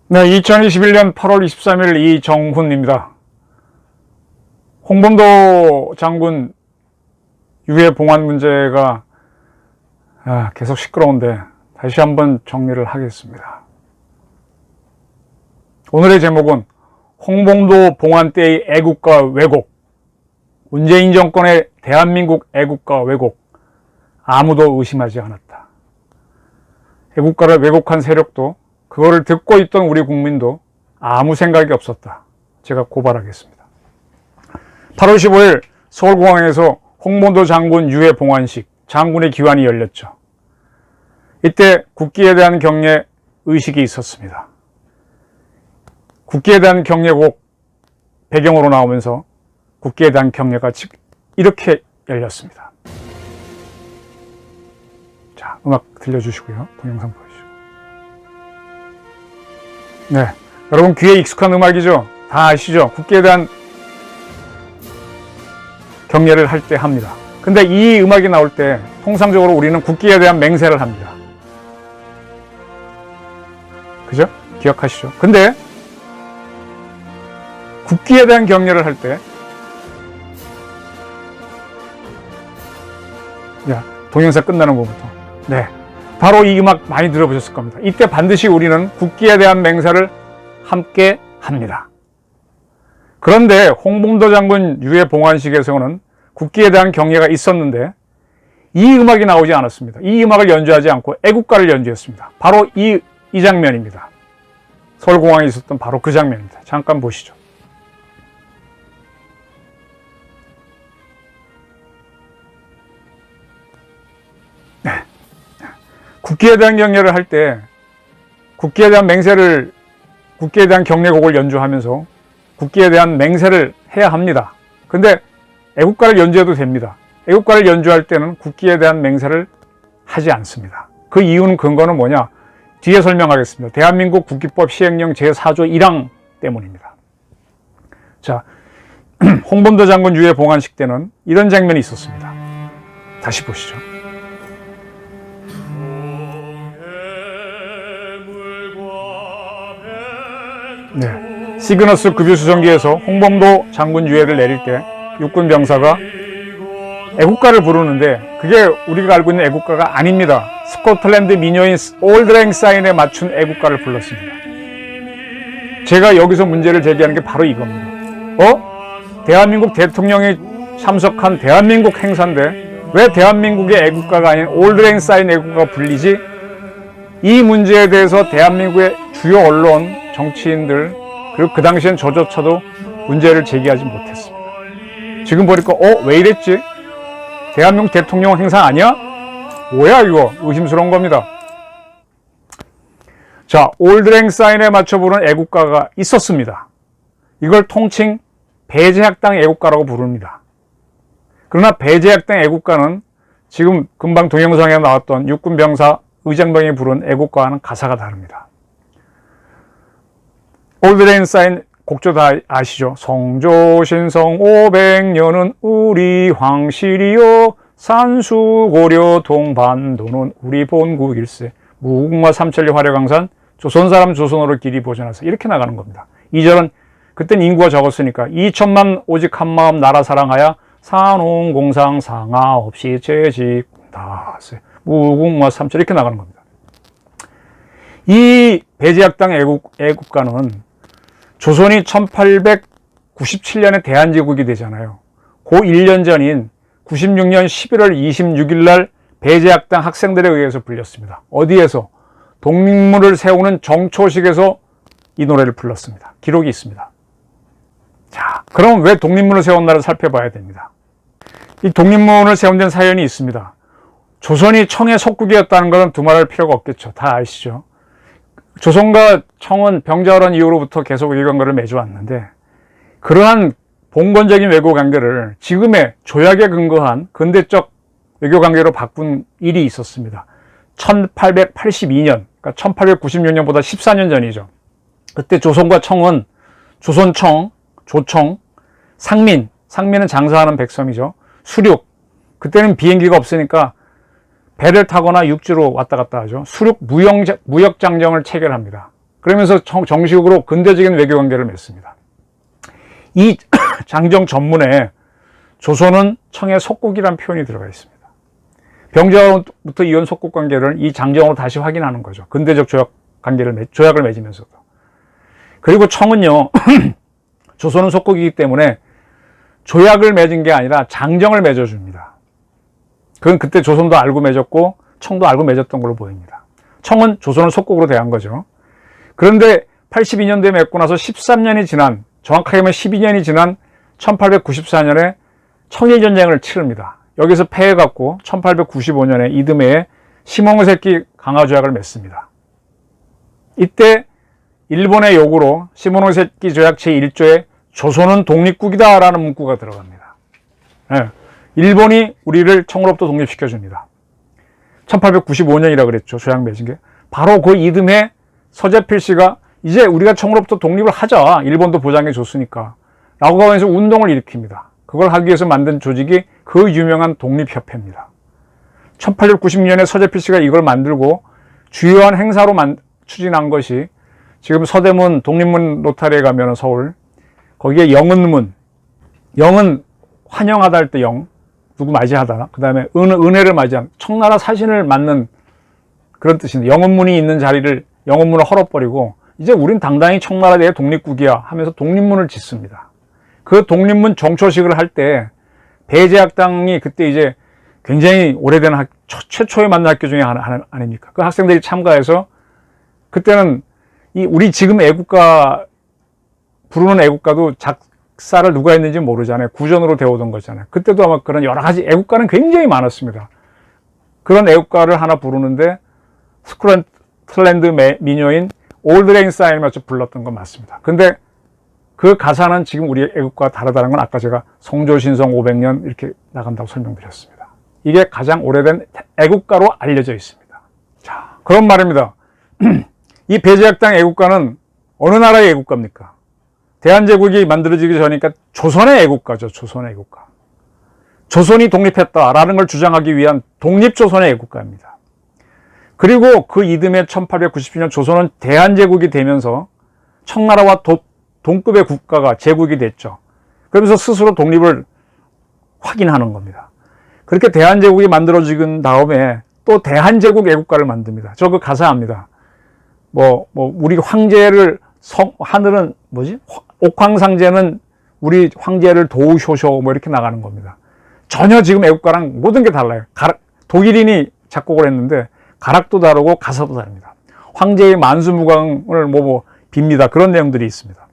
네, 2021년 8월 23일 이정훈입니다. 홍범도 장군 유해 봉환 문제가 계속 시끄러운데 다시 한번 정리를 하겠습니다. 오늘의 제목은 홍범도 봉환 때의 애국가 왜곡, 문재인 정권의 대한민국 애국가 왜곡, 아무도 의심하지 않았다. 애국가를 왜곡한 세력도 그거를 듣고 있던 우리 국민도 아무 생각이 없었다. 제가 고발하겠습니다. 8월 15일 서울공항에서 홍범도 장군 유해 봉환식, 장군의 기환이 열렸죠. 이때 국기에 대한 경례 의식이 있었습니다. 국기에 대한 경례곡 배경으로 나오면서 국기에 대한 경례가 이렇게 열렸습니다. 자, 음악 들려주시고요. 동영상 보시죠. 네, 여러분 귀에 익숙한 음악이죠? 다 아시죠? 국기에 대한 경례를 할 때 합니다. 근데 이 음악이 나올 때 통상적으로 우리는 국기에 대한 맹세를 합니다. 그죠? 기억하시죠? 근데 국기에 대한 경례를 할 때, 동영상 끝나는 부분부터. 네. 바로 이 음악 많이 들어보셨을 겁니다. 이때 반드시 우리는 국기에 대한 맹세를 함께 합니다. 그런데 홍범도 장군 유해 봉환식에서는 국기에 대한 경례가 있었는데 이 음악이 나오지 않았습니다. 이 음악을 연주하지 않고 애국가를 연주했습니다. 바로 이 장면입니다. 서울공항에 있었던 바로 그 장면입니다. 잠깐 보시죠. 네. 국기에 대한 경례를 할 때 국기에 대한 경례곡을 연주하면서 국기에 대한 맹세를 해야 합니다. 근데 애국가를 연주해도 됩니다. 애국가를 연주할 때는 국기에 대한 맹세를 하지 않습니다. 그 이유는 근거는 뭐냐? 뒤에 설명하겠습니다. 대한민국 국기법 시행령 제4조 1항 때문입니다. 자, 홍범도 장군 유해 봉환식 때는 이런 장면이 있었습니다. 다시 보시죠. 네, 시그너스 급유수송기에서 홍범도 장군 유해를 내릴 때 육군 병사가 애국가를 부르는데 그게 우리가 알고 있는 애국가가 아닙니다. 스코틀랜드 민요인 올드랭 사인에 맞춘 애국가를 불렀습니다. 제가 여기서 문제를 제기하는 게 바로 이겁니다. 대한민국 대통령이 참석한 대한민국 행사인데 왜 대한민국의 애국가가 아닌 올드랭 사인 애국가가 불리지? 이 문제에 대해서 대한민국의 주요 언론, 정치인들, 그리고 그 당시엔 저조차도 문제를 제기하지 못했습니다. 지금 보니까 왜 이랬지? 대한민국 대통령 행사 아니야? 뭐야 이거? 의심스러운 겁니다. 자, 올드랭 사인에 맞춰 부르는 애국가가 있었습니다. 이걸 통칭 배제학당 애국가라고 부릅니다. 그러나 배제학당 애국가는 지금 금방 동영상에 나왔던 육군병사 의장병이 부른 애국가와는 가사가 다릅니다. 올드랭 사인 곡조 다 아시죠? 성조신성 500년은 우리 황실이요 산수고려 동반도는 우리 본국일세 무궁화 삼천리 화려강산 조선사람 조선어를 길이 보존하세 이렇게 나가는 겁니다. 2절은 그땐 인구가 적었으니까 2천만 오직 한마음 나라 사랑하여 산홍공상 상하 없이 재직다세 무궁화 삼천 이렇게 나가는 겁니다. 이 배제학당 애국가는 조선이 1897년에 대한제국이 되잖아요. 그 1년 전인 96년 11월 26일 날 배제학당 학생들에 의해서 불렸습니다. 어디에서? 독립문을 세우는 정초식에서 이 노래를 불렀습니다. 기록이 있습니다. 자, 그럼 왜 독립문을 세웠나를 살펴봐야 됩니다. 이 독립문을 세운 데는 사연이 있습니다. 조선이 청의 속국이었다는 것은 두말할 필요가 없겠죠. 다 아시죠? 조선과 청은 병자호란 이후로부터 계속 외교관계를 맺어왔는데 그러한 봉건적인 외교관계를 지금의 조약에 근거한 근대적 외교관계로 바꾼 일이 있었습니다. 1882년, 그러니까 1896년보다 14년 전이죠. 그때 조선과 청은 조선청, 조청, 상민은 장사하는 백섬이죠. 수륙, 그때는 비행기가 없으니까 배를 타거나 육지로 왔다 갔다 하죠. 수륙 무역장정을 체결합니다. 그러면서 정식으로 근대적인 외교관계를 맺습니다. 이 장정 전문에 조선은 청의 속국이라는 표현이 들어가 있습니다. 병자호부터 이혼 속국 관계를 이 장정으로 다시 확인하는 거죠. 근대적 조약을 맺으면서도. 그리고 청은요, 조선은 속국이기 때문에 조약을 맺은 게 아니라 장정을 맺어줍니다. 그건 그때 조선도 알고 맺었고 청도 알고 맺었던 걸로 보입니다. 청은 조선을 속국으로 대한 거죠. 그런데 82년도에 맺고 나서 13년이 지난, 정확하게 하면 12년이 지난 1894년에 청일전쟁을 치릅니다. 여기서 패해갖고 1895년에 이듬해에 시모노세키 강화조약을 맺습니다. 이때 일본의 요구로 시모노세키 조약 제1조에 조선은 독립국이다 라는 문구가 들어갑니다. 네. 일본이 우리를 청으로부터 독립시켜줍니다. 1895년이라 그랬죠. 조약 맺은 게. 바로 그 이듬해 서재필 씨가 이제 우리가 청으로부터 독립을 하자. 일본도 보장해 줬으니까. 라고 하면서 운동을 일으킵니다. 그걸 하기 위해서 만든 조직이 그 유명한 독립협회입니다. 1890년에 서재필 씨가 이걸 만들고 주요한 행사로 추진한 것이 지금 서대문 독립문 로타리에 가면 서울 거기에 영은문, 영은 환영하다 할 때 영, 누구 맞이하다, 그 다음에 은혜를 맞이한 청나라 사신을 맞는 그런 뜻인데, 영은문이 있는 자리를 영은문을 헐어버리고 이제 우린 당당히 청나라의 독립국이야 하면서 독립문을 짓습니다. 그 독립문 정초식을 할 때 배제학당이 그때 이제 굉장히 오래된 최초에 만든 학교 중에 하나 아닙니까? 그 학생들이 참가해서 그때는 우리 지금 애국가 부르는 애국가도 작사를 누가 했는지 모르잖아요. 구전으로 되어오던 거잖아요. 그때도 아마 그런 여러 가지 애국가는 굉장히 많았습니다. 그런 애국가를 하나 부르는데 스코틀랜드 민요인 올드 레인 사인을 맞춰 불렀던 건 맞습니다. 근데 그 가사는 지금 우리 애국가와 다르다는 건 아까 제가 성조신성 500년 이렇게 나간다고 설명드렸습니다. 이게 가장 오래된 애국가로 알려져 있습니다. 자, 그런 말입니다. 이 배제학당 애국가는 어느 나라의 애국가입니까? 대한제국이 만들어지기 전이니까 조선의 애국가죠. 조선의 애국가. 조선이 독립했다라는 걸 주장하기 위한 독립조선의 애국가입니다. 그리고 그 이듬해 1897년 조선은 대한제국이 되면서 청나라와 동급의 국가가 제국이 됐죠. 그러면서 스스로 독립을 확인하는 겁니다. 그렇게 대한제국이 만들어진 다음에 또 대한제국 애국가를 만듭니다. 저 그 가사 압니다. 우리 황제를 하늘은 옥황상제는 우리 황제를 도우쇼쇼 이렇게 나가는 겁니다. 전혀 지금 애국가랑 모든 게 달라요. 독일인이 작곡을 했는데 가락도 다르고 가사도 다릅니다. 황제의 만수무강을 빕니다. 그런 내용들이 있습니다.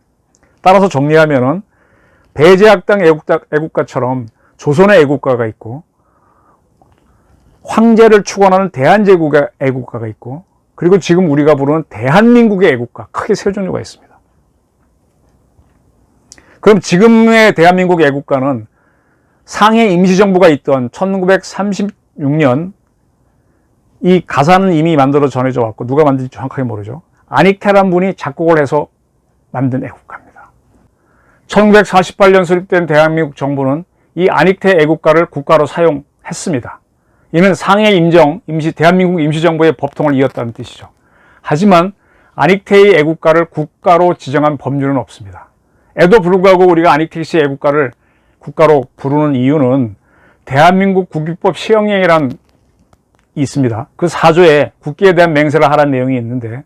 따라서 정리하면은 배제학당 애국가처럼 조선의 애국가가 있고 황제를 축원하는 대한제국의 애국가가 있고 그리고 지금 우리가 부르는 대한민국의 애국가 크게 세 종류가 있습니다. 그럼 지금의 대한민국 애국가는 상해 임시정부가 있던 1936년 이 가사는 이미 만들어 전해져 왔고 누가 만든지 정확하게 모르죠. 안익태란 분이 작곡을 해서 만든 애국가입니다. 1948년 수립된 대한민국 정부는 이 안익태 애국가를 국가로 사용했습니다. 이는 상해 대한민국 임시정부의 법통을 이었다는 뜻이죠. 하지만 안익태의 애국가를 국가로 지정한 법률은 없습니다. 에도 불구하고 우리가 안익태 씨의 애국가를 국가로 부르는 이유는 대한민국 국기법 시행령이란 있습니다. 그 4조에 국기에 대한 맹세를 하라는 내용이 있는데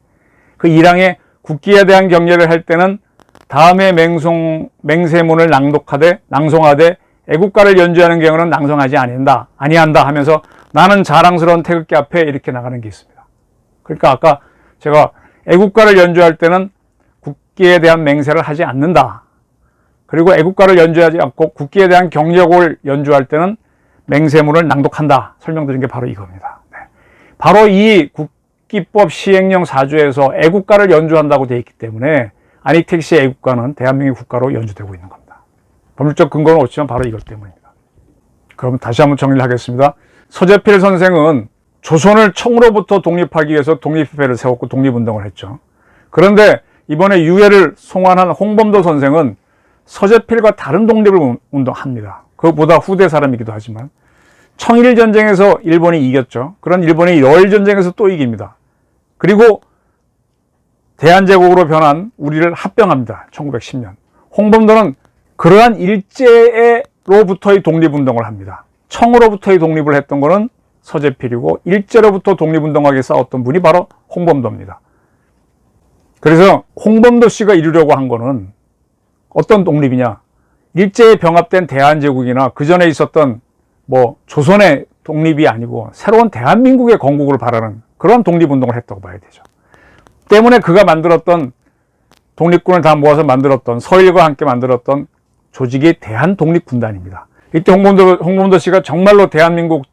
그 1항에 국기에 대한 경례를 할 때는 다음의 맹세문을 낭송하되 애국가를 연주하는 경우는 낭송하지 아니한다 하면서 나는 자랑스러운 태극기 앞에 이렇게 나가는 게 있습니다. 그러니까 아까 제가 애국가를 연주할 때는 국기에 대한 맹세를 하지 않는다. 그리고 애국가를 연주하지 않고 국기에 대한 경례곡을 연주할 때는 맹세문을 낭독한다. 설명드린 게 바로 이겁니다. 네. 바로 이 국기법 시행령 4조에서 애국가를 연주한다고 되어 있기 때문에 안익태 씨의 애국가는 대한민국 국가로 연주되고 있는 겁니다. 법률적 근거는 없지만 바로 이것 때문입니다. 그럼 다시 한번 정리를 하겠습니다. 서재필 선생은 조선을 청으로부터 독립하기 위해서 독립협회를 세웠고 독립운동을 했죠. 그런데 이번에 유해를 송환한 홍범도 선생은 서재필과 다른 독립을 운동합니다. 그보다 후대 사람이기도 하지만 청일전쟁에서 일본이 이겼죠. 그런 일본이 러일전쟁에서 또 이깁니다. 그리고 대한제국으로 변한 우리를 합병합니다. 1910년. 홍범도는 그러한 일제로부터의 독립운동을 합니다. 청으로부터의 독립을 했던 거는 서재필이고 일제로부터 독립운동하게 싸웠던 분이 바로 홍범도입니다. 그래서 홍범도 씨가 이루려고 한 거는 어떤 독립이냐? 일제에 병합된 대한제국이나 그 전에 있었던 조선의 독립이 아니고 새로운 대한민국의 건국을 바라는 그런 독립운동을 했다고 봐야 되죠. 때문에 그가 만들었던 독립군을 다 모아서 만들었던 서일과 함께 만들었던 조직이 대한독립군단입니다. 이때 홍범도 씨가 정말로 대한민국을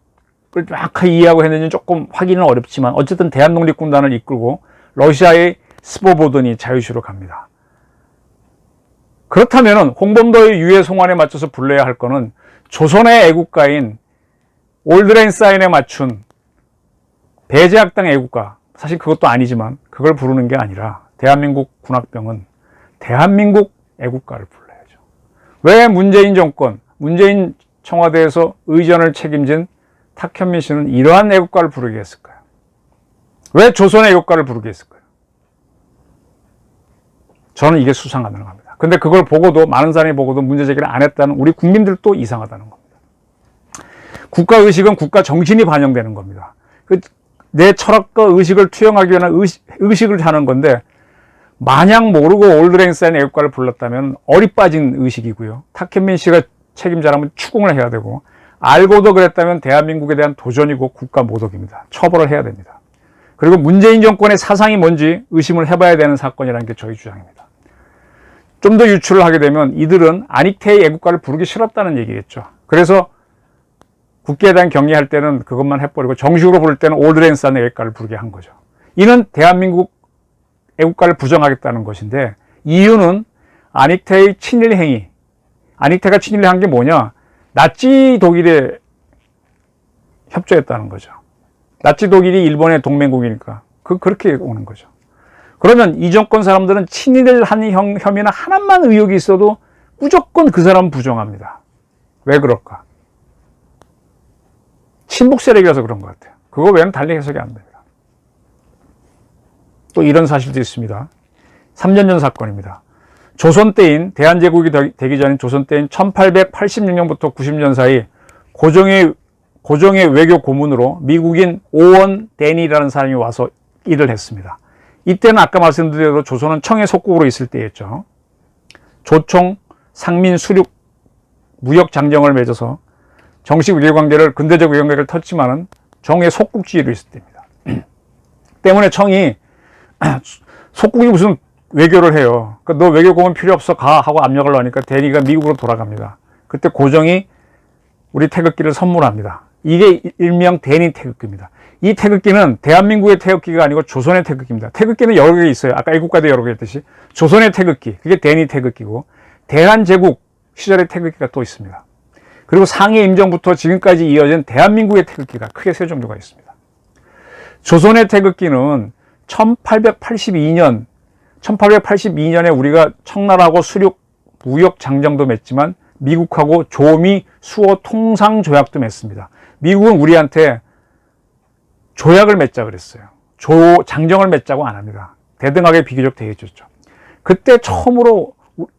정확하게 이해하고 했는지 조금 확인은 어렵지만 어쨌든 대한독립군단을 이끌고 러시아의 스보보든이 자유시로 갑니다. 그렇다면 홍범도의 유해 송환에 맞춰서 불러야 할 거는 조선의 애국가인 올드렌사인에 맞춘 배제학당 애국가, 사실 그것도 아니지만 그걸 부르는 게 아니라 대한민국 군악병은 대한민국 애국가를 불러야죠. 왜 문재인 정권, 문재인 청와대에서 의전을 책임진 탁현민 씨는 이러한 애국가를 부르게 했을까요? 왜 조선의 애국가를 부르게 했을까요? 저는 이게 수상하다는 겁니다. 근데 그걸 보고도, 많은 사람이 보고도 문제 제기를 안 했다는 우리 국민들도 이상하다는 겁니다. 국가의식은 국가 정신이 반영되는 겁니다. 내 철학과 의식을 투영하기 위한 의식을 하는 건데, 마냥 모르고 올드렌사인 애국가를 불렀다면 어리 빠진 의식이고요. 탁현민 씨가 책임자라면 추궁을 해야 되고, 알고도 그랬다면 대한민국에 대한 도전이고 국가 모독입니다. 처벌을 해야 됩니다. 그리고 문재인 정권의 사상이 뭔지 의심을 해봐야 되는 사건이라는 게 저희 주장입니다. 좀 더 유출을 하게 되면 이들은 안익태의 애국가를 부르기 싫었다는 얘기겠죠. 그래서 국기에 대한 경례할 때는 그것만 해버리고 정식으로 부를 때는 올드렌사인 애국가를 부르게 한 거죠. 이는 대한민국 애국가를 부정하겠다는 것인데, 이유는 안익태의 친일 행위, 안익태가 친일을 한 게 뭐냐? 나치 독일에 협조했다는 거죠. 나치 독일이 일본의 동맹국이니까 그렇게 오는 거죠. 그러면 이 정권 사람들은 친일을 한 혐의나 하나만 의혹이 있어도 무조건 그 사람은 부정합니다. 왜 그럴까? 친북 세력이라서 그런 것 같아요. 그거 외에는 달리 해석이 안 됩니다. 또 이런 사실도 있습니다. 3년 전 사건입니다. 조선 때인, 대한제국이 되기 전인 조선 때인 1886년부터 90년 사이 고종의 외교 고문으로 미국인 오원 데니라는 사람이 와서 일을 했습니다. 이때는 아까 말씀드린 대로 조선은 청의 속국으로 있을 때였죠. 조총, 상민, 수륙, 무역 장정을 맺어서 정식 외교관계를, 근대적 외교관계를 텄지만은 정의 속국주의로 있을 때입니다. 때문에 청이 속국이 무슨 외교를 해요. 그러니까 너 외교 고문 필요 없어 가 하고 압력을 넣으니까 데니가 미국으로 돌아갑니다. 그때 고종이 우리 태극기를 선물합니다. 이게 일명 데니 태극기입니다. 이 태극기는 대한민국의 태극기가 아니고 조선의 태극기입니다. 태극기는 여러 개 있어요. 아까 애국가도 여러 개 했듯이 조선의 태극기, 그게 데니 태극기고, 대한제국 시절의 태극기가 또 있습니다. 그리고 상해 임정부터 지금까지 이어진 대한민국의 태극기가 크게 세 종류가 있습니다. 조선의 태극기는 1882년에 우리가 청나라하고 수륙 무역 장정도 맺지만 미국하고 조미 수호 통상 조약도 맺습니다. 미국은 우리한테 조약을 맺자 그랬어요. 장정을 맺자고 안 합니다. 대등하게 비교적 대해줬죠. 그때 처음으로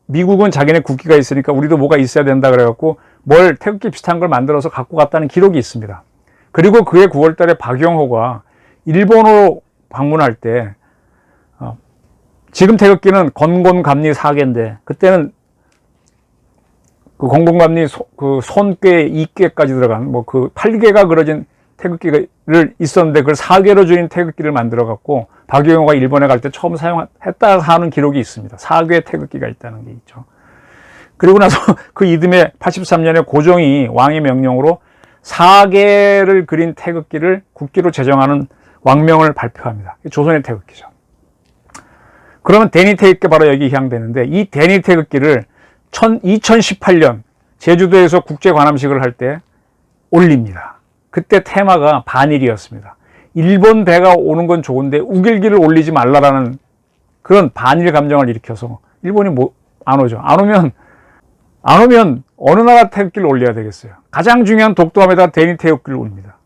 미국은 자기네 국기가 있으니까 우리도 뭐가 있어야 된다 그래갖고 뭘 태극기 비슷한 걸 만들어서 갖고 갔다는 기록이 있습니다. 그리고 그해 9월 달에 박영호가 일본으로 방문할 때 지금 태극기는 건곤감리 4개인데 그때는 그 건곤감리 그 손괴 2개까지 들어간 그 8개가 그려진 태극기를 있었는데 그걸 4개로 줄인 태극기를 만들어 갖고 박영호가 일본에 갈 때 처음 사용했다 하는 기록이 있습니다. 4개의 태극기가 있다는 게 있죠. 그리고 나서 그 이듬해 83년에 고종이 왕의 명령으로 4개를 그린 태극기를 국기로 제정하는 왕명을 발표합니다. 조선의 태극기죠. 그러면 데니 태극기 바로 여기 해당되는데, 이 데니 태극기를 2018년 제주도에서 국제 관함식을 할 때 올립니다. 그때 테마가 반일이었습니다. 일본 배가 오는 건 좋은데 우길기를 올리지 말라라는 그런 반일 감정을 일으켜서 일본이 안 오죠. 안 오면 안 오면 어느 나라 태극기를 올려야 되겠어요? 가장 중요한 독도함에다가 대니 태극기를 올립니다.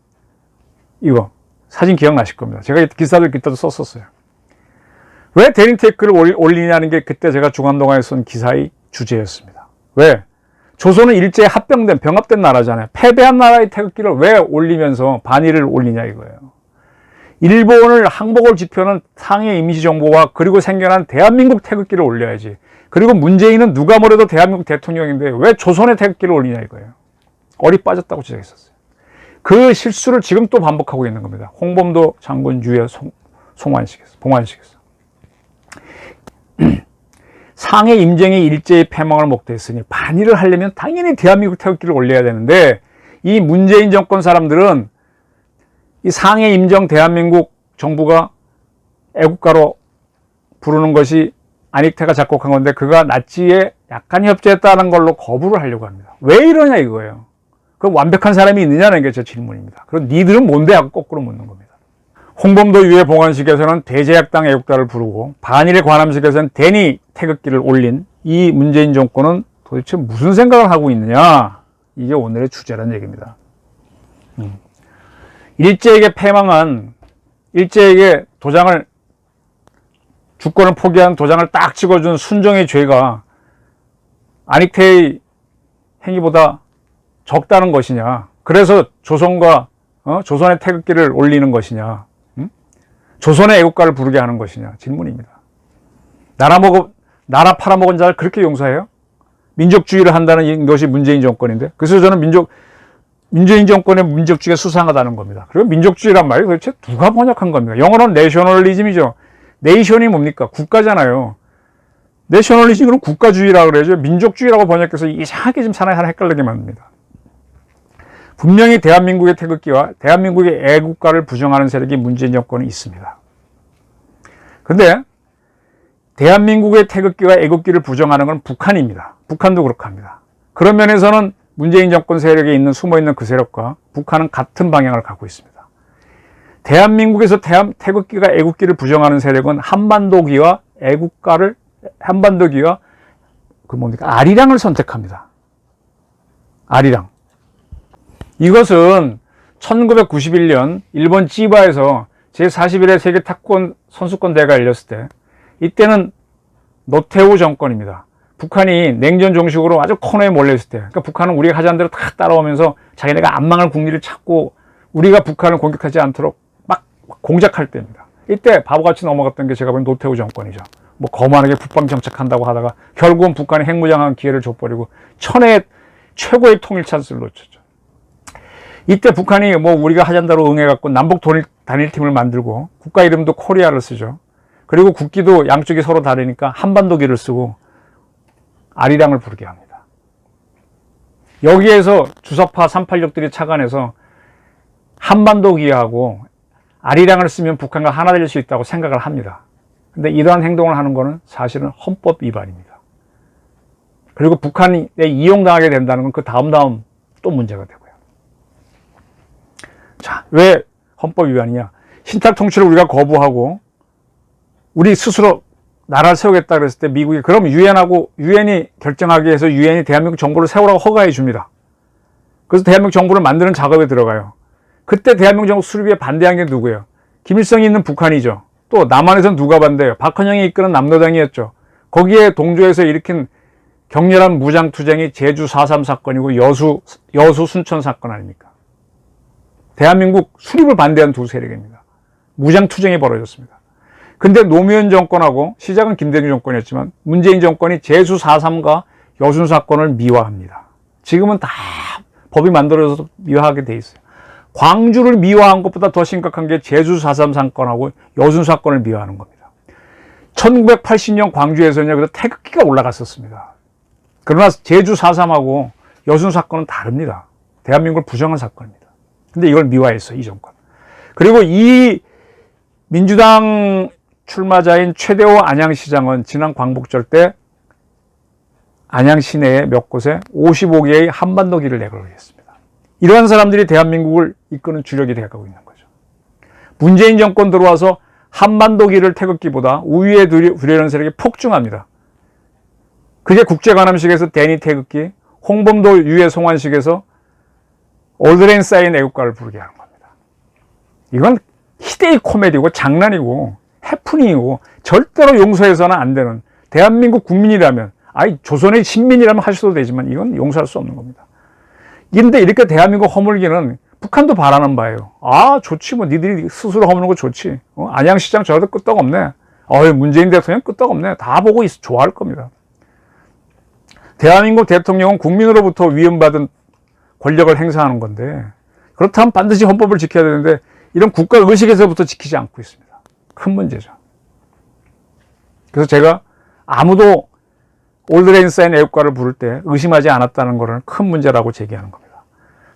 이거 사진 기억나실 겁니다. 제가 기사들 그때도 썼었어요. 왜 대니 태극기를 올리냐는 게 그때 제가 중앙동아에 쓴 기사의 주제였습니다. 왜? 조선은 일제에 합병된, 병합된 나라잖아요. 패배한 나라의 태극기를 왜 올리면서 반일을 올리냐 이거예요. 일본을 항복을 지표는 상해 임시정부와 그리고 생겨난 대한민국 태극기를 올려야지. 그리고 문재인은 누가 뭐래도 대한민국 대통령인데 왜 조선의 태극기를 올리냐 이거예요. 어리 빠졌다고 지적했었어요. 그 실수를 지금 또 반복하고 있는 겁니다. 홍범도 장군 유해 봉환식에서. 상해 임쟁이 일제의 패망을 목도했으니 반일을 하려면 당연히 대한민국 태극기를 올려야 되는데 이 문재인 정권 사람들은 이 상해 임정 대한민국 정부가 애국가로 부르는 것이 안익태가 작곡한 건데 그가 나치에 약간 협조했다는 걸로 거부를 하려고 합니다. 왜 이러냐 이거예요. 그럼 완벽한 사람이 있느냐는 게 제 질문입니다. 그럼 니들은 뭔데 하고 거꾸로 묻는 겁니다. 홍범도 유해 봉환식에서는 대제약당 애국가를 부르고 반일의 관함식에서는 대니 태극기를 올린 이 문재인 정권은 도대체 무슨 생각을 하고 있느냐, 이게 오늘의 주제라는 얘기입니다. 일제에게 패망한, 일제에게 주권을 포기한 도장을 딱 찍어준 순정의 죄가 안익태의 행위보다 적다는 것이냐, 그래서 조선의 태극기를 올리는 것이냐, 조선의 애국가를 부르게 하는 것이냐 질문입니다. 나라 팔아먹은 자를 그렇게 용서해요? 민족주의를 한다는 것이 문재인 정권인데, 그래서 저는 문재인 정권의 민족주의가 수상하다는 겁니다. 그리고 민족주의란 말이 도대체 누가 번역한 겁니까? 영어로는 내셔널리즘이죠. 네이션이 뭡니까? 국가잖아요. 내셔널리즘은 국가주의라고 그러죠. 민족주의라고 번역해서 이상하게 지금 사람이 하나 헷갈리게 만듭니다. 분명히 대한민국의 태극기와 대한민국의 애국가를 부정하는 세력이 문재인 정권에 있습니다. 그런데 대한민국의 태극기와 애국기를 부정하는 건 북한입니다. 북한도 그렇게 합니다. 그런 면에서는 문재인 정권 세력에 숨어있는 그 세력과 북한은 같은 방향을 갖고 있습니다. 대한민국에서 태극기가 애국기를 부정하는 세력은 한반도기와 아리랑을 선택합니다. 아리랑. 이것은 1991년 일본 찌바에서 제41회 세계 탁구원 선수권 대회가 열렸을 때, 이때는 노태우 정권입니다. 북한이 냉전 종식으로 아주 코너에 몰려있을 때, 그러니까 북한은 우리가 하자는 대로 다 따라오면서 자기네가 안 망할 국리를 찾고 우리가 북한을 공격하지 않도록 막 공작할 때입니다. 이때 바보같이 넘어갔던 게 제가 보기엔 노태우 정권이죠. 뭐 거만하게 북방 정착한다고 하다가 결국은 북한이 핵무장한 기회를 줘버리고 천혜의 최고의 통일 찬스를 놓쳤죠. 이때 북한이 우리가 하자는 대로 응해갖고 남북 단일팀을 만들고 국가 이름도 코리아를 쓰죠. 그리고 국기도 양쪽이 서로 다르니까 한반도기를 쓰고 아리랑을 부르게 합니다. 여기에서 주사파 386들이 착안해서 한반도기하고 아리랑을 쓰면 북한과 하나 될 수 있다고 생각을 합니다. 근데 이러한 행동을 하는 것은 사실은 헌법 위반입니다. 그리고 북한에 이용당하게 된다는 건 그 다음 또 문제가 되고요. 자, 왜 헌법 위반이냐? 신탁 통치를 우리가 거부하고 우리 스스로 나라를 세우겠다 그랬을 때 미국이 그럼 유엔이 결정하게 해서 유엔이 대한민국 정부를 세우라고 허가해 줍니다. 그래서 대한민국 정부를 만드는 작업에 들어가요. 그때 대한민국 정부 수립에 반대한 게 누구예요? 김일성이 있는 북한이죠. 또 남한에서는 누가 반대해요? 박헌영이 이끄는 남로당이었죠. 거기에 동조해서 일으킨 격렬한 무장투쟁이 제주 4.3 사건이고 여수 순천 사건 아닙니까? 대한민국 수립을 반대한 두 세력입니다. 무장투쟁이 벌어졌습니다. 근데 노무현 정권하고, 시작은 김대중 정권이었지만 문재인 정권이 제수 4.3과 여순 사건을 미화합니다. 지금은 다 법이 만들어져서 미화하게 돼 있어요. 광주를 미화한 것보다 더 심각한 게 제주 4.3 사건하고 여순 사건을 미화하는 겁니다. 1980년 광주에서는요, 그래서 태극기가 올라갔었습니다. 그러나 제주 4.3하고 여순 사건은 다릅니다. 대한민국을 부정한 사건입니다. 근데 이걸 미화했어요, 이 정권. 그리고 이 민주당 출마자인 최대호 안양시장은 지난 광복절 때 안양 시내에 몇 곳에 55개의 한반도기를 내걸었습니다. 이러한 사람들이 대한민국을 이끄는 주력이 되어가고 있는 거죠. 문재인 정권 들어와서 한반도기를 태극기보다 우위에 두려는 세력이 폭증합니다. 그게 국제관함식에서 데니 태극기, 홍범도 유해 송환식에서 올드레인 사인 애국가를 부르게 하는 겁니다. 이건 희대의 코미디고 장난이고 해프닝이고 절대로 용서해서는 안 되는, 대한민국 국민이라면, 조선의 신민이라면 하셔도 되지만 이건 용서할 수 없는 겁니다. 그런데 이렇게 대한민국 허물기는 북한도 바라는 바예요. 좋지, 뭐 니들이 스스로 허무는 거 좋지. 안양시장 저도 끄떡없네. 문재인 대통령 끄떡없네. 다 보고 좋아할 겁니다. 대한민국 대통령은 국민으로부터 위임받은 권력을 행사하는 건데, 그렇다면 반드시 헌법을 지켜야 되는데 이런 국가의식에서부터 지키지 않고 있습니다. 큰 문제죠. 그래서 제가 아무도 올드레인 사인 애국가를 부를 때 의심하지 않았다는 것은 큰 문제라고 제기하는 겁니다.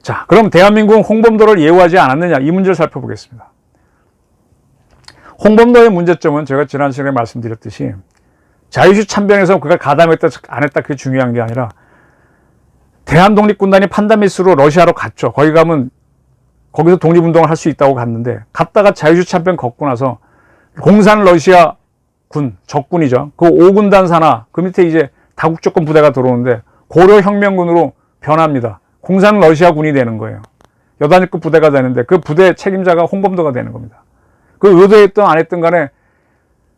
자, 그럼 대한민국은 홍범도를 예우하지 않았느냐, 이 문제를 살펴보겠습니다. 홍범도의 문제점은 제가 지난 시간에 말씀드렸듯이 자유시 참변에서 그가 가담했다 안 했다 그게 중요한 게 아니라, 대한독립군단이 판다미스로 러시아로 갔죠. 거기 가면 거기서 독립운동을 할 수 있다고 갔는데, 갔다가 자유시 참변 걷고 나서 공산 러시아 군, 적군이죠. 그 5군단 산하, 그 밑에 이제 다국적군 부대가 들어오는데 고려혁명군으로 변합니다. 공산 러시아군이 되는 거예요. 여단위급 부대가 되는데 그 부대 책임자가 홍범도가 되는 겁니다. 그 의도했든 안 했든 간에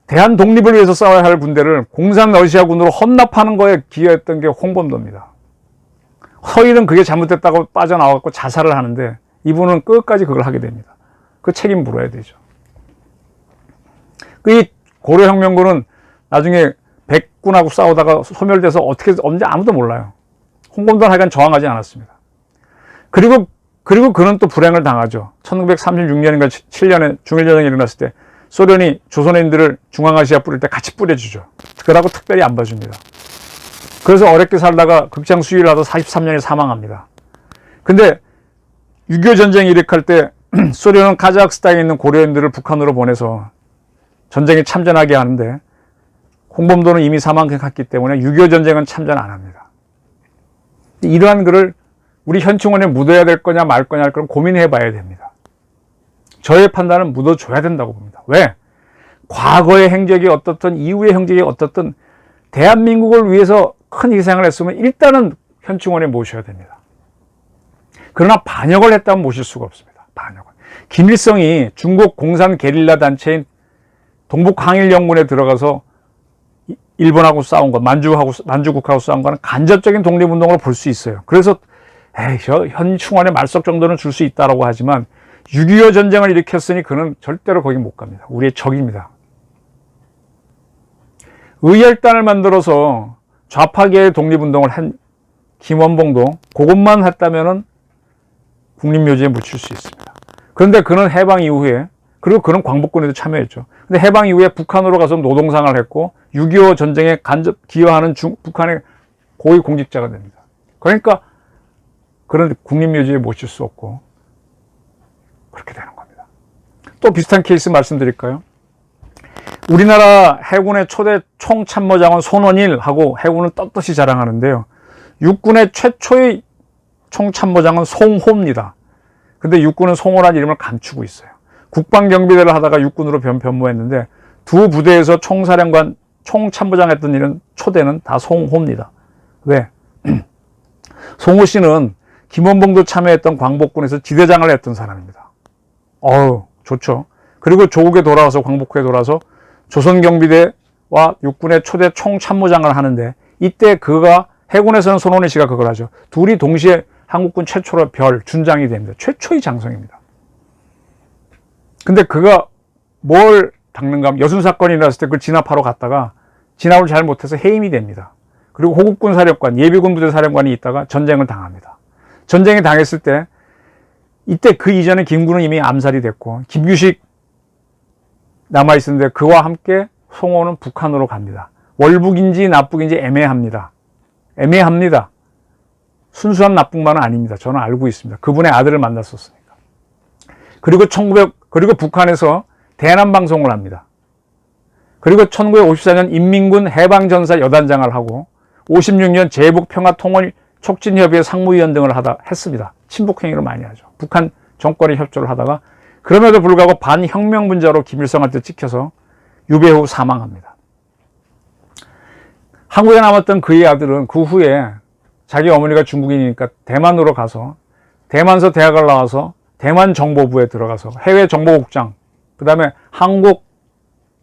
대한 독립을 위해서 싸워야 할 군대를 공산 러시아군으로 헌납하는 거에 기여했던 게 홍범도입니다. 서인은 그게 잘못됐다고 빠져나와서 자살을 하는데 이분은 끝까지 그걸 하게 됩니다. 그 책임 물어야 되죠. 이 고려혁명군은 나중에 백군하고 싸우다가 소멸돼서 어떻게 언제 아무도 몰라요. 홍범도는 하여간 저항하지 않았습니다. 그리고 그는 또 불행을 당하죠. 1936년인가 7년에 중일전쟁이 일어났을 때 소련이 조선인들을 중앙아시아 뿌릴 때 같이 뿌려주죠. 그러고 특별히 안 봐줍니다. 그래서 어렵게 살다가 극장 수의를 하다 43년에 사망합니다. 근데 6.25 전쟁이 일으킬 때 소련은 카자흐스탄에 있는 고려인들을 북한으로 보내서 전쟁에 참전하게 하는데, 홍범도는 이미 사망했기 때문에 6.25 전쟁은 참전 안 합니다. 이러한 글을 우리 현충원에 묻어야 될 거냐 말 거냐 그럼 고민해 봐야 됩니다. 저의 판단은 묻어줘야 된다고 봅니다. 왜? 과거의 행적이 어떻든 이후의 행적이 어떻든 대한민국을 위해서 큰 희생을 했으면 일단은 현충원에 모셔야 됩니다. 그러나 반역을 했다면 모실 수가 없습니다. 반역을. 김일성이 중국 공산 게릴라 단체인 동북항일연군에 들어가서 일본하고 싸운 것, 만주국하고 싸운 거는 간접적인 독립운동으로 볼 수 있어요. 그래서 현충원의 말석 정도는 줄 수 있다고 하지만 6.25 전쟁을 일으켰으니 그는 절대로 거기 못 갑니다. 우리의 적입니다. 의열단을 만들어서 좌파계의 독립운동을 한 김원봉도 그것만 했다면 국립묘지에 묻힐 수 있습니다. 그런데 그는 해방 이후에, 그리고 그는 광복군에도 참여했죠. 근데 해방 이후에 북한으로 가서 노동상을 했고 6.25 전쟁에 간접 기여하는 북한의 고위 공직자가 됩니다. 그러니까 그런 국립묘지에 모실 수 없고 그렇게 되는 겁니다. 또 비슷한 케이스 말씀드릴까요? 우리나라 해군의 초대 총참모장은 손원일하고 해군은 떳떳이 자랑하는데요. 육군의 최초의 총참모장은 송호입니다. 근데 육군은 송호라는 이름을 감추고 있어요. 국방경비대를 하다가 육군으로 변모했는데 두 부대에서 총사령관, 총참모장 했던 일은 초대는 다 송호입니다. 왜? 송호 씨는 김원봉도 참여했던 광복군에서 지대장을 했던 사람입니다. 좋죠. 그리고 조국에 돌아와서, 광복부에 돌아와서 조선경비대와 육군의 초대 총참모장을 하는데 이때 그가 해군에서는 손원희 씨가 그걸 하죠. 둘이 동시에 한국군 최초로 준장이 됩니다. 최초의 장성입니다. 근데 그가 뭘 닦는가 하면 여순사건이 일어났을 때 그걸 진압하러 갔다가 진압을 잘 못해서 해임이 됩니다. 그리고 호국군 사령관, 예비군 부대 사령관이 있다가 전쟁을 당합니다. 전쟁에 당했을 때 이때 그 이전에 김구는 이미 암살이 됐고 김규식 남아있었는데 그와 함께 송호는 북한으로 갑니다. 월북인지 납북인지 애매합니다. 순수한 납북만은 아닙니다. 저는 알고 있습니다. 그분의 아들을 만났었으니까. 그리고 북한에서 대남방송을 합니다. 그리고 1954년 인민군 해방전사 여단장을 하고 56년 제북평화통일 촉진협의회 상무위원 등을 했습니다. 친북행위를 많이 하죠. 북한 정권에 협조를 하다가 그럼에도 불구하고 반혁명분자로 김일성한테 찍혀서 유배 후 사망합니다. 한국에 남았던 그의 아들은 그 후에 자기 어머니가 중국인이니까 대만으로 가서 대만서 대학을 나와서 대만 정보부에 들어가서 해외 정보국장, 그 다음에 한국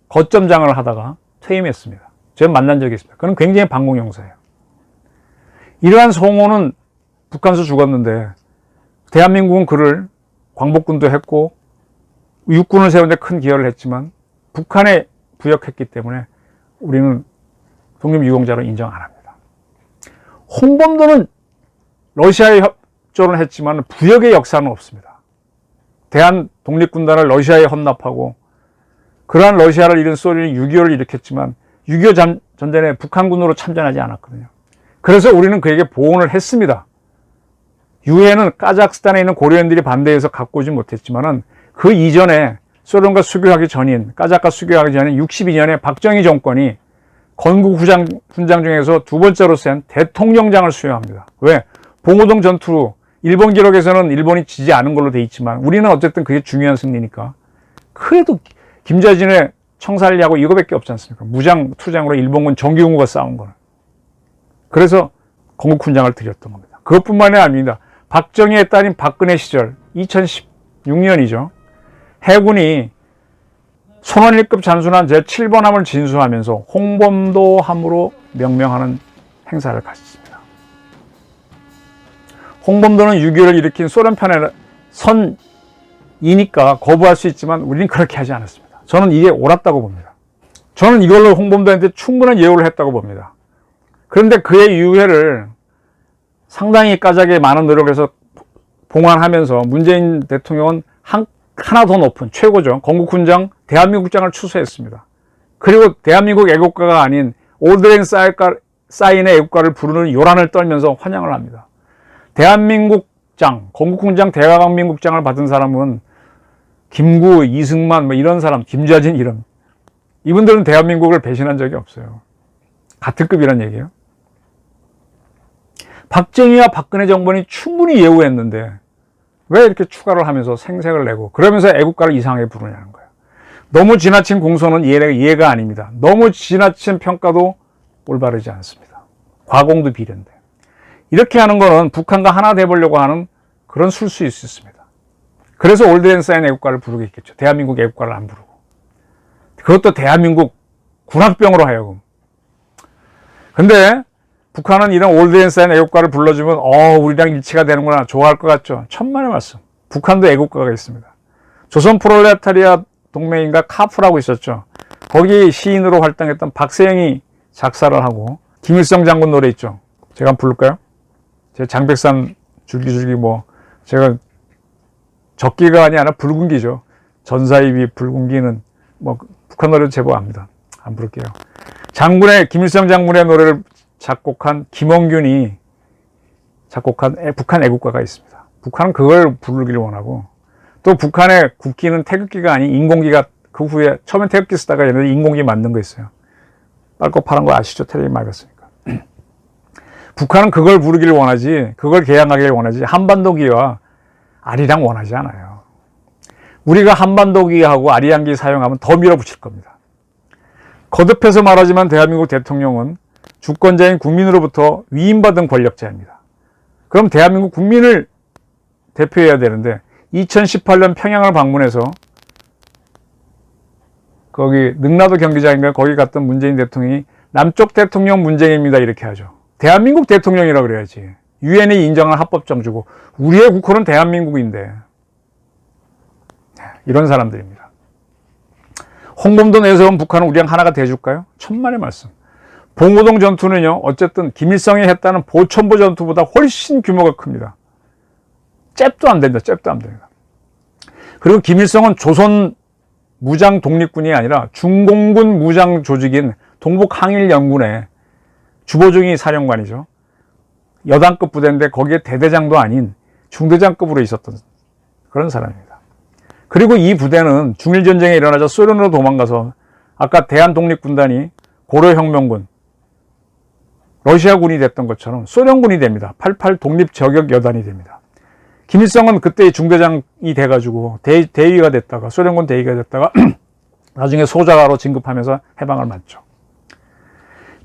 거점장을 하다가 퇴임했습니다. 제가 만난 적이 있습니다. 그는 굉장히 반공용사예요. 이러한 성호는 북한에서 죽었는데 대한민국은 그를 광복군도 했고 육군을 세우는데 큰 기여를 했지만 북한에 부역했기 때문에 우리는 독립유공자로 인정 안 합니다. 홍범도는 러시아에 협조를 했지만 부역의 역사는 없습니다. 대한 독립군단을 러시아에 헌납하고 그러한 러시아를 잃은 소련이 6.25를 일으켰지만 6.25 전쟁에 북한군으로 참전하지 않았거든요. 그래서 우리는 그에게 보온을 했습니다. 유해는 카자흐스탄에 있는 고려인들이 반대해서 갖고 오지 못했지만은 그 이전에 소련과 수교하기 전인, 카자흐과 수교하기 전인 62년에 박정희 정권이 건국 훈장 중에서 두 번째로 센 대통령장을 수여합니다. 왜? 봉오동 전투, 일본 기록에서는 일본이 지지 않은 걸로 돼 있지만 우리는 어쨌든 그게 중요한 승리니까 그래도 김자진의 청살리하고 이거밖에 없지 않습니까? 무장 투장으로 일본군 정규군과 싸운 거는. 그래서 건국훈장을 드렸던 겁니다. 그것뿐만이 아닙니다. 박정희의 딸인 박근혜 시절 2016년이죠. 해군이 선원 1급 잔순한 제7번함을 진수하면서 홍범도함으로 명명하는 행사를 가졌습니다. 홍범도는 6.25를 일으킨 소련 편에 선이니까 거부할 수 있지만 우리는 그렇게 하지 않았습니다. 저는 이게 옳았다고 봅니다. 저는 이걸로 홍범도한테 충분한 예우를 했다고 봅니다. 그런데 그의 유해를 상당히 까닭에 많은 노력을 해서 봉환하면서 문재인 대통령은 하나 더 높은 최고죠. 건국훈장 대한민국장을 추수했습니다. 그리고 대한민국 애국가가 아닌 올드랭 사인의 애국가를 부르는 요란을 떨면서 환영을 합니다. 대한민국장, 건국훈장 대한민국장을 받은 사람은 김구, 이승만 뭐 이런 사람, 김좌진 이런 이분들은 대한민국을 배신한 적이 없어요. 같은 급이란 얘기예요. 박정희와 박근혜 정권이 충분히 예우했는데 왜 이렇게 추가를 하면서 생색을 내고 그러면서 애국가를 이상하게 부르냐는 거예요. 너무 지나친 공소는 이해가 아닙니다. 너무 지나친 평가도 올바르지 않습니다. 과공도 비례인데 이렇게 하는 거는 북한과 하나 돼보려고 하는 그런 술수일 수 있습니다. 그래서 올드앤사인 애국가를 부르게 했겠죠. 대한민국 애국가를 안 부르고 그것도 대한민국 군악병으로 하여금. 근데 북한은 이런 올드앤사인 애국가를 불러주면 우리랑 일치가 되는구나 좋아할 것 같죠. 천만의 말씀. 북한도 애국가가 있습니다. 조선 프롤레타리아 동맹인가 카프라고 있었죠. 거기 시인으로 활동했던 박세영이 작사를 하고 김일성 장군 노래 있죠. 제가 한번 부를까요? 제가 장백산 줄기줄기 제가 적기가 아니라 붉은기죠. 전사입이 붉은기는 북한 노래도 제법 압니다. 안 부를게요. 김일성 장군의 노래를 작곡한 김원균이 작곡한 북한 애국가가 있습니다. 북한은 그걸 부르기를 원하고 또 북한의 국기는 태극기가 아닌 인공기가 그 후에 처음엔 태극기 쓰다가 얘네들 인공기 만든 거 있어요. 빨고 파란 거 아시죠? 텔레비 많이 봤으니까. 북한은 그걸 부르기를 원하지 그걸 개양하기를 원하지 한반도기와 아리랑 원하지 않아요. 우리가 한반도기하고 아리랑기 사용하면 더 밀어붙일 겁니다. 거듭해서 말하지만 대한민국 대통령은 주권자인 국민으로부터 위임받은 권력자입니다. 그럼 대한민국 국민을 대표해야 되는데 2018년 평양을 방문해서 거기 능라도 경기장인가 거기 갔던 문재인 대통령이 남쪽 대통령 문재인입니다 이렇게 하죠. 대한민국 대통령이라고 그래야지. 유엔이 인정한 합법정주고 우리의 국호는 대한민국인데 이런 사람들입니다. 홍범도 내세운 북한은 우리랑 하나가 돼줄까요? 천만의 말씀. 봉오동 전투는요 어쨌든 김일성이 했다는 보천보 전투보다 훨씬 규모가 큽니다. 잽도 안 됩니다. 잽도 안 됩니다. 그리고 김일성은 조선 무장 독립군이 아니라 중공군 무장 조직인 동북항일연군의 주보중위 사령관이죠. 여단급 부대인데 거기에 대대장도 아닌 중대장급으로 있었던 그런 사람입니다. 그리고 이 부대는 중일전쟁에 일어나자 소련으로 도망가서 아까 대한독립군단이 고려혁명군, 러시아군이 됐던 것처럼 소련군이 됩니다. 88 독립저격여단이 됩니다. 김일성은 그때 중대장이 돼가지고 대위가 됐다가 소련군 대위가 됐다가 나중에 소자가로 진급하면서 해방을 맞죠.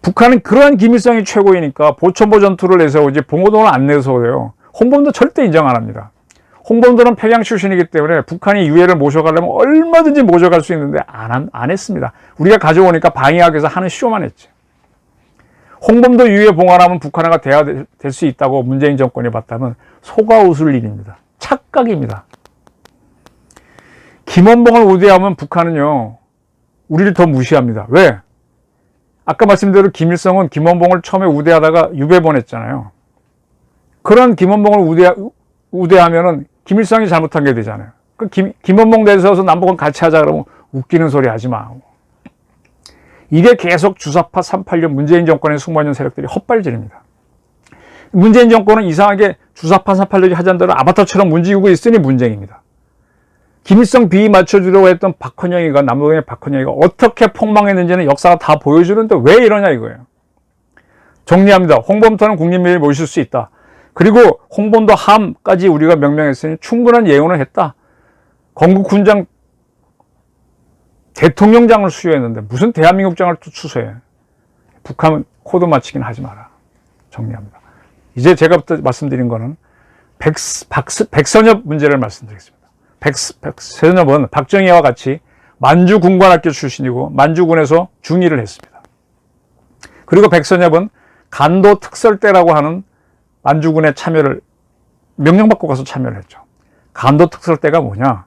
북한은 그러한 김일성이 최고이니까 보천보 전투를 내세우지 봉오동을 안 내세워요. 홍범도 절대 인정 안 합니다. 홍범도는 평양 출신이기 때문에 북한이 유해를 모셔가려면 얼마든지 모셔갈 수 있는데 안 했습니다. 우리가 가져오니까 방해하기 위해서 하는 쇼만 했지. 홍범도 유해 봉환하면 북한화가 돼야 될 수 있다고 문재인 정권이 봤다면 속아 웃을 일입니다. 착각입니다. 김원봉을 우대하면 북한은요, 우리를 더 무시합니다. 왜? 아까 말씀대로 김일성은 김원봉을 처음에 우대하다가 유배보냈잖아요. 그런 김원봉을 우대하면은 김일성이 잘못한 게 되잖아요. 그 김원봉 내세워서 남북은 같이 하자 그러면 웃기는 소리 하지 마. 이게 계속 주사파 386 문재인 정권의 숙모하는 세력들이 헛발질입니다. 문재인 정권은 이상하게 주사파 386이 하자는 대로 아바타처럼 문지르고 있으니 문쟁입니다. 김일성 비위 맞춰주려고 했던 박헌영이가, 남동의 박헌영이가 어떻게 폭망했는지는 역사가 다 보여주는데 왜 이러냐 이거예요. 정리합니다. 홍범도는 국립묘지에 모실 수 있다. 그리고 홍범도 함까지 우리가 명명했으니 충분한 예언을 했다. 건국훈장 대통령장을 수여했는데 무슨 대한민국장을 또 추서해. 북한 코드 맞히긴 하지 마라. 정리합니다. 이제 제가 말씀드린 거는 백선엽 문제를 말씀드리겠습니다. 백선엽은 박정희와 같이 만주 군관학교 출신이고 만주군에서 중위를 했습니다. 그리고 백선엽은 간도 특설대라고 하는 만주군에 참여를, 명령받고 가서 참여를 했죠. 간도 특설대가 뭐냐?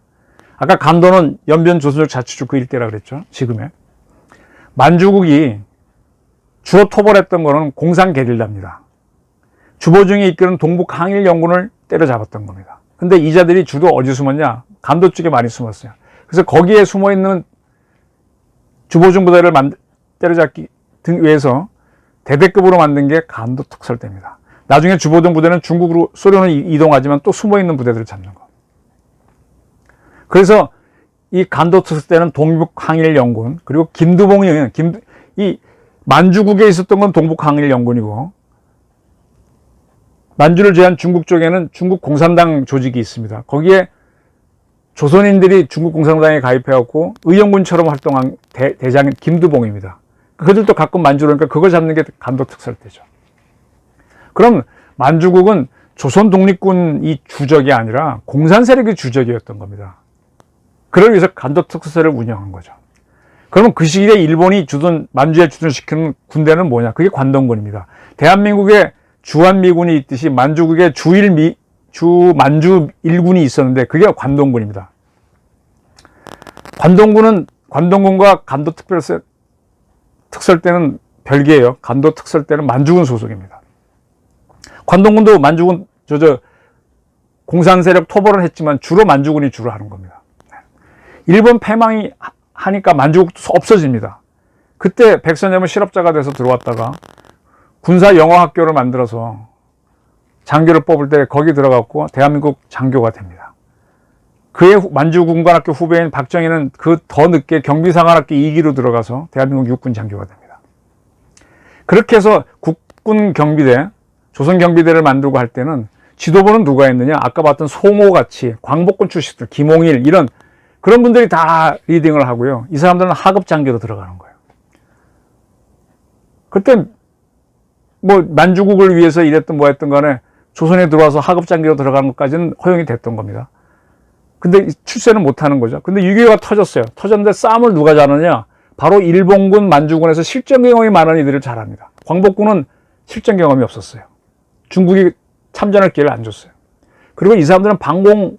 아까 간도는 연변 조선족 자치주 그 일대라 그랬죠. 지금의. 만주국이 주로 토벌했던 거는 공산 게릴라입니다. 주보중에 이끄는 동북 항일 연군을 때려잡았던 겁니다. 근데 이자들이 주로 어디 숨었냐? 간도 쪽에 많이 숨었어요. 그래서 거기에 숨어있는 주보중 부대를 때려잡기 위해서 대대급으로 만든 게 간도 특설대입니다. 나중에 주보중 부대는 중국으로, 소련으로 이동하지만 또 숨어있는 부대들을 잡는 거. 그래서 이 간도 특설대는 동북항일연군, 그리고 김두봉이, 이 만주국에 있었던 건 동북항일연군이고, 만주를 제한 중국 쪽에는 중국 공산당 조직이 있습니다. 거기에 조선인들이 중국 공산당에 가입해갖고 의용군처럼 활동한 대장인 김두봉입니다. 그들도 가끔 만주를 오니까 그걸 잡는 게 간도 특설대죠. 그럼 만주국은 조선 독립군 이 주적이 아니라 공산 세력의 주적이었던 겁니다. 그러기 위해서 간도 특설을 운영한 거죠. 그러면 그 시기에 일본이 만주에 주둔시키는 군대는 뭐냐? 그게 관동군입니다. 대한민국에 주한미군이 있듯이 만주국에 만주 일군이 있었는데 그게 관동군입니다. 관동군과 간도 특설대는 별개예요. 간도 특설대는 만주군 소속입니다. 관동군도 만주군 공산 세력 토벌을 했지만 주로 만주군이 주로 하는 겁니다. 일본 패망이 하니까 만주국도 없어집니다. 그때 백선엽은 실업자가 돼서 들어왔다가 군사 영어학교를 만들어서 장교를 뽑을 때 거기 들어갔고 대한민국 장교가 됩니다. 그의 만주군관학교 후배인 박정희는 그 더 늦게 경비상관학교 2기로 들어가서 대한민국 육군 장교가 됩니다. 그렇게 해서 국군 경비대, 조선 경비대를 만들고 할 때는 지도부는 누가 했느냐? 아까 봤던 송호같이 광복군 출신들, 김홍일 이런 그런 분들이 다 리딩을 하고요. 이 사람들은 하급 장교로 들어가는 거예요. 그때 뭐 만주국을 위해서 일했던 뭐 했던 간에 조선에 들어와서 하급 장교로 들어가는 것까지는 허용이 됐던 겁니다. 근데 출세는 못하는 거죠. 근데 6.25가 터졌어요. 터졌는데 싸움을 누가 잘하느냐? 바로 일본군 만주군에서 실전 경험이 많은 이들을 잘합니다. 광복군은 실전 경험이 없었어요. 중국이 참전할 기회를 안 줬어요. 그리고 이 사람들은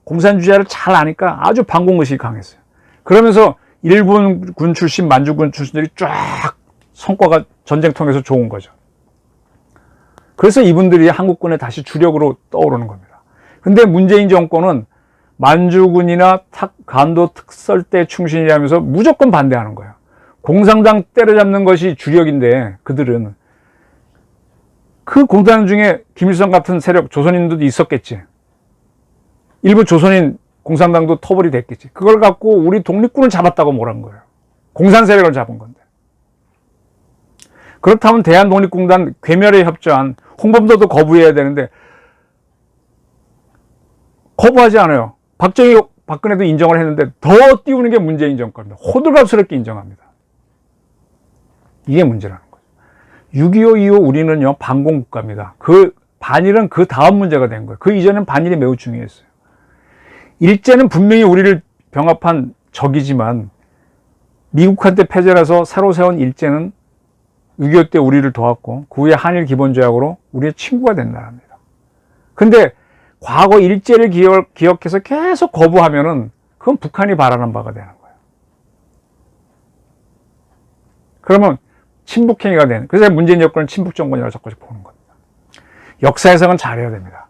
공산주의를 잘 아니까 아주 반공의식이 강했어요. 그러면서 일본군 출신, 만주군 출신들이 쫙 성과가 전쟁통에서 좋은 거죠. 그래서 이분들이 한국군에 다시 주력으로 떠오르는 겁니다. 근데 문재인 정권은 만주군이나 간도 특설대 충신이라면서 무조건 반대하는 거예요. 공산당 때려잡는 것이 주력인데 그들은 그 공산당 중에 김일성 같은 세력, 조선인들도 있었겠지. 일부 조선인 공산당도 토벌이 됐겠지. 그걸 갖고 우리 독립군을 잡았다고 뭐란 거예요. 공산 세력을 잡은 건데. 그렇다면 대한독립공단 괴멸에 협조한 홍범도도 거부해야 되는데 거부하지 않아요. 박근혜도 인정을 했는데 더 띄우는 게 문재인 정권입니다. 호들갑스럽게 인정합니다. 이게 문제라는 거죠. 6.25 이후 우리는요, 반공국가입니다. 그 반일은 그 다음 문제가 된 거예요. 그 이전엔 반일이 매우 중요했어요. 일제는 분명히 우리를 병합한 적이지만 미국한테 패전해서 새로 세운 일제는 6.25 때 우리를 도왔고 그 후에 한일 기본조약으로 우리의 친구가 된 나라입니다. 근데 과거 일제를 기억해서 계속 거부하면은 그건 북한이 바라는 바가 되는 거예요. 그러면 친북행위가 되는, 그래서 문재인 정권은 친북 정권이라고 자꾸씩 보는 겁니다. 역사 해석은 잘해야 됩니다.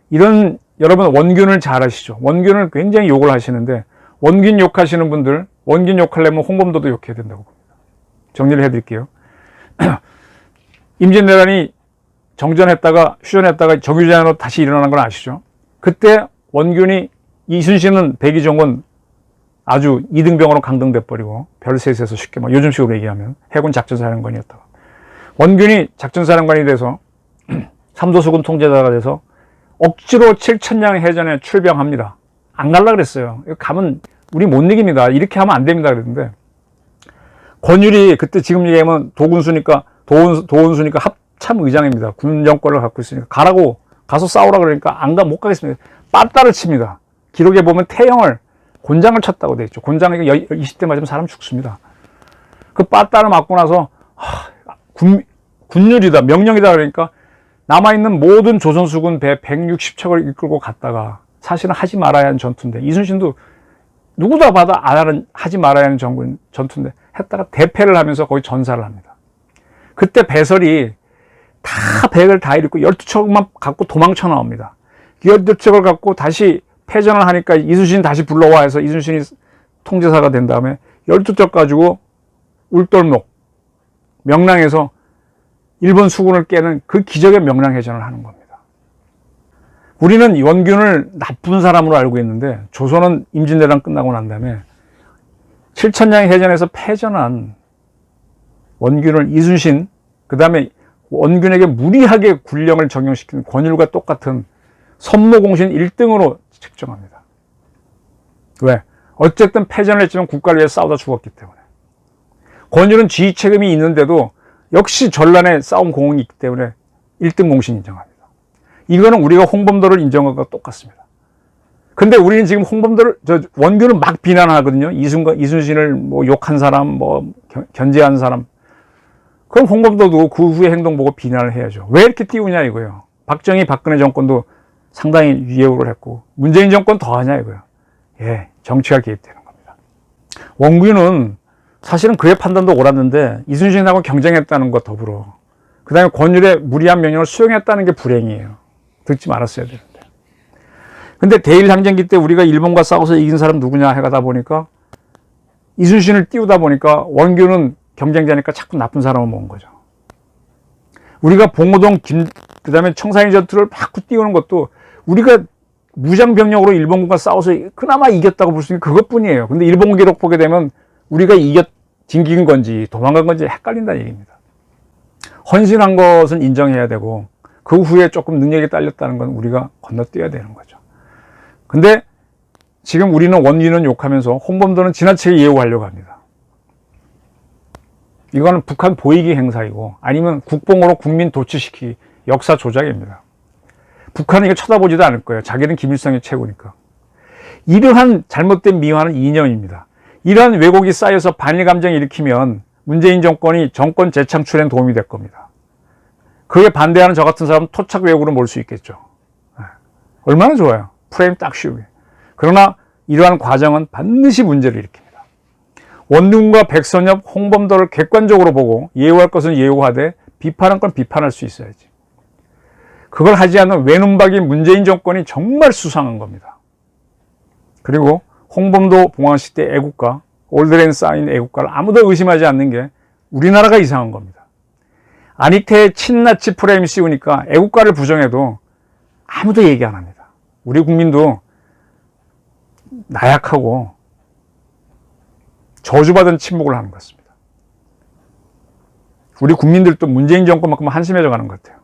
이런, 여러분 원균을 잘 아시죠? 원균을 굉장히 욕을 하시는데, 원균 욕하시는 분들, 원균 욕하려면 홍범도도 욕해야 된다고 봅니다. 정리를 해드릴게요. 임진왜란이 정전했다가 휴전했다가 정유전으로 다시 일어나는 건 아시죠? 그때 원균이, 이순신은 백의종은 아주 이등병으로 강등돼 버리고 별셋에서 쉽게 뭐 요즘식으로 얘기하면 해군 작전사령관이었다가 원균이 작전사령관이 돼서 삼도수군 통제자가 돼서 억지로 7천량 해전에 출병합니다. 안 갈라 그랬어요. 가면 우리 못 이깁니다. 이렇게 하면 안 됩니다. 그랬는데 권율이 그때 지금 얘기하면 도군수니까 도원수니까 합참의장입니다. 군 정권을 갖고 있으니까 가라고, 가서 싸우라 그러니까 안 가, 못 가겠습니다. 빠따를 칩니다. 기록에 보면 태형을, 곤장을 쳤다고 돼 있죠. 곤장이 20대 맞으면 사람 죽습니다. 그 빠따를 맞고 나서 군율이다, 명령이다 그러니까 남아있는 모든 조선수군 배 160척을 이끌고 갔다가, 사실은 하지 말아야 하는 전투인데, 이순신도 누구다 봐도 하지 말아야 하는 전투인데 했다가 대패를 하면서 거의 전사를 합니다. 그때 배설이 다 백을 다 잃고 12척만 갖고 도망쳐 나옵니다. 12척을 갖고 다시 패전을 하니까 이순신이 다시 불러와 해서 이순신이 통제사가 된 다음에 12척 가지고 울돌목, 명랑에서 일본 수군을 깨는 그 기적의 명랑해전을 하는 겁니다. 우리는 원균을 나쁜 사람으로 알고 있는데 조선은 임진왜란 끝나고 난 다음에 7천량 해전에서 패전한 원균을 이순신, 그 다음에 원균에게 무리하게 군령을 적용시킨 권율과 똑같은 선모공신 1등으로 책정합니다. 왜? 어쨌든 패전을 했지만 국가를 위해 싸우다 죽었기 때문에. 권율은 지휘 책임이 있는데도 역시 전란에 싸운 공헌이 있기 때문에 1등 공신 인정합니다. 이거는 우리가 홍범도를 인정한 것과 똑같습니다. 근데 우리는 지금 원균을 막 비난하거든요. 이순신을 뭐 욕한 사람, 뭐 견제한 사람. 그럼 홍범도도 그 후의 행동 보고 비난을 해야죠. 왜 이렇게 띄우냐 이거예요. 박정희, 박근혜 정권도 상당히 위협을 했고 문재인 정권 더 하냐 이거예요. 예, 정치가 개입되는 겁니다. 원균은 사실은 그의 판단도 옳았는데 이순신하고 경쟁했다는 것 더불어 그 다음에 권율의 무리한 명령을 수용했다는 게 불행이에요. 듣지 말았어야 되는데. 근데 대일항쟁기 때 우리가 일본과 싸워서 이긴 사람 누구냐 해가다 보니까 이순신을 띄우다 보니까 원균은 경쟁자니까 자꾸 나쁜 사람을 모은 거죠. 우리가 봉오동, 그 다음에 청산리 전투를 자꾸 띄우는 것도 우리가 무장병력으로 일본군과 싸워서 그나마 이겼다고 볼 수 있는 그것뿐이에요. 근데 일본군 기록 보게 되면 우리가 징긴 건지 도망간 건지 헷갈린다는 얘기입니다. 헌신한 것은 인정해야 되고 그 후에 조금 능력이 딸렸다는 건 우리가 건너뛰어야 되는 거죠. 근데 지금 우리는 원균은 욕하면서 홍범도는 지나치게 예우하려고 합니다. 이거는 북한 보이기 행사이고 아니면 국뽕으로 국민 도취시키기, 역사 조작입니다. 북한은 이거 쳐다보지도 않을 거예요. 자기는 김일성이 최고니까. 이러한 잘못된 미화는 이념입니다. 이러한 왜곡이 쌓여서 반일 감정을 일으키면 문재인 정권이 정권 재창출엔 도움이 될 겁니다. 그에 반대하는 저 같은 사람은 토착 왜곡으로 몰 수 있겠죠. 얼마나 좋아요. 프레임 딱 씌우게. 그러나 이러한 과정은 반드시 문제를 일으킵니다. 원균과 백선엽, 홍범도를 객관적으로 보고 예우할 것은 예우하되 비판할 건 비판할 수 있어야지. 그걸 하지 않는 외눈박이 문재인 정권이 정말 수상한 겁니다. 그리고 홍범도 봉황시 때 애국가, 올드랜 쌓인 애국가를 아무도 의심하지 않는 게 우리나라가 이상한 겁니다. 안익태의 친나치 프레임 씌우니까 애국가를 부정해도 아무도 얘기 안 합니다. 우리 국민도 나약하고 저주받은 침묵을 하는 것 같습니다. 우리 국민들도 문재인 정권만큼 한심해져 가는 것 같아요.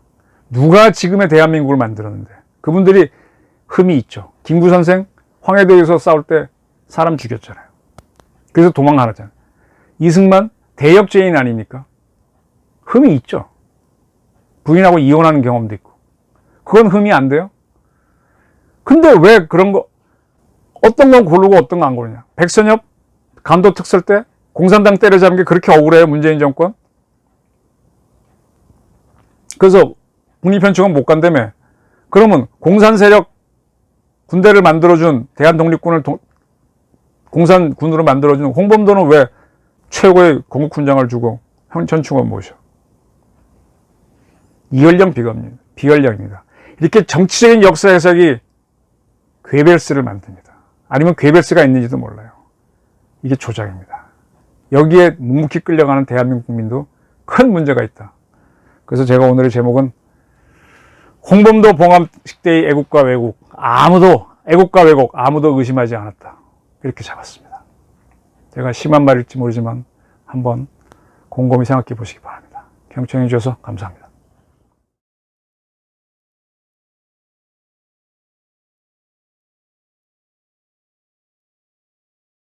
누가 지금의 대한민국을 만들었는데 그분들이 흠이 있죠. 김구 선생 황해도에서 싸울 때 사람 죽였잖아요. 그래서 도망가잖아요. 이승만 대역죄인 아닙니까? 흠이 있죠. 부인하고 이혼하는 경험도 있고. 그건 흠이 안 돼요? 근데 왜 그런 거, 어떤 건 고르고 어떤 건 안 고르냐. 백선엽 간도 특설 때 공산당 때려잡은 게 그렇게 억울해요, 문재인 정권? 그래서 국립현충원 못 간다며. 그러면 공산 세력 군대를 만들어준 대한독립군을 공산군으로 만들어준 홍범도는 왜 최고의 건국훈장을 주고 현충원 모셔? 이연령 비연령입니다. 이렇게 정치적인 역사 해석이 괴벨스를 만듭니다. 아니면 괴벨스가 있는지도 몰라요. 이게 조작입니다. 여기에 묵묵히 끌려가는 대한민국 국민도 큰 문제가 있다. 그래서 제가 오늘의 제목은 홍범도 봉암식 때의 애국과 왜곡, 애국과 왜곡 아무도 의심하지 않았다. 이렇게 잡았습니다. 제가 심한 말일지 모르지만 한번 곰곰이 생각해 보시기 바랍니다. 경청해 주셔서 감사합니다.